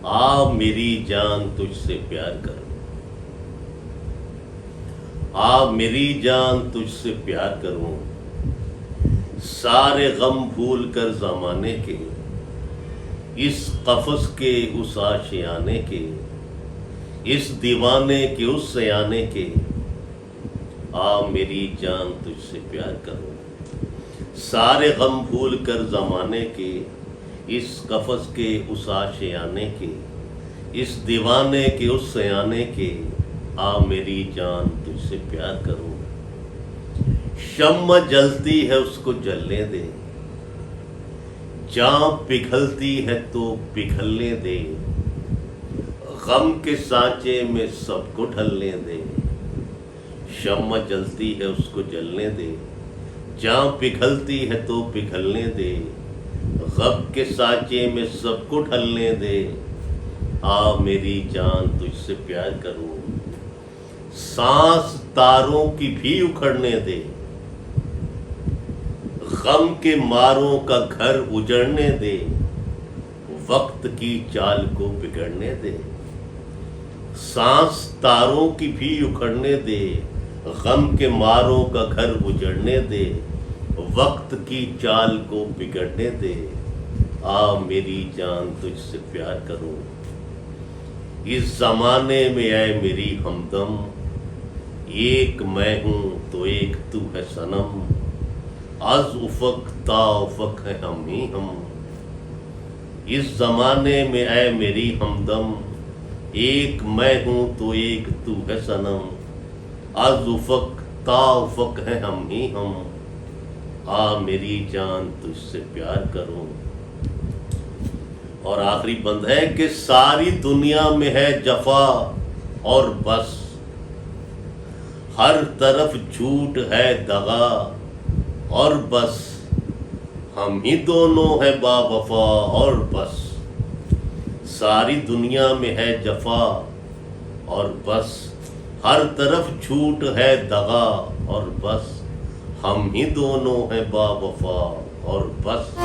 آ میری جان تجھ سے پیار کروں، آ میری جان تجھ سے پیار کروں، سارے غم بھول کر زمانے کے، اس قفس کے اس آشیانے کے، اس دیوانے کے اس سیانے کے، آ میری جان تجھ سے پیار کروں، سارے غم بھول کر زمانے کے، اس قفس کے اس آشیانے کے، اس دیوانے کے اس سیانے کے، آ میری جان تجھ سے پیار کروں۔ شمع جلتی ہے اس کو جلنے دے، جاں پگھلتی ہے تو پگھلنے دے، غم کے سانچے میں سب کو ڈھلنے دے۔ شمع جلتی ہے اس کو جلنے دے، جاں پگھلتی ہے تو پگھلنے دے، غم کے سانچے میں سب کو ڈھلنے دے، آ میری جان تجھ سے پیار کروں۔ سانس تاروں کی بھی اکھڑنے دے، غم کے ماروں کا گھر اجڑنے دے، وقت کی چال کو بگڑنے دے۔ سانس تاروں کی بھی اکھڑنے دے، غم کے ماروں کا گھر اجڑنے دے، وقت کی چال کو بگڑنے دے، آ میری جان تجھ سے پیار کروں۔ اس زمانے میں اے میری ہمدم، ایک میں ہوں تو ایک تو ہے صنم، از افق تا افق ہے ہم ہی ہم۔ اس زمانے میں اے میری ہمدم، ایک میں ہوں تو ایک تو ہے صنم، از افق تا افق ہے ہم ہی ہم، آ میری جان تجھ سے پیار کروں۔ اور آخری بند ہے کہ ساری دنیا میں ہے جفا اور بس، ہر طرف جھوٹ ہے دغا اور بس، ہم ہی دونوں ہیں با وفا اور بس۔ ساری دنیا میں ہے جفا اور بس، ہر طرف جھوٹ ہے دغا اور بس، ہم ہی دونوں ہیں با وفا اور بس۔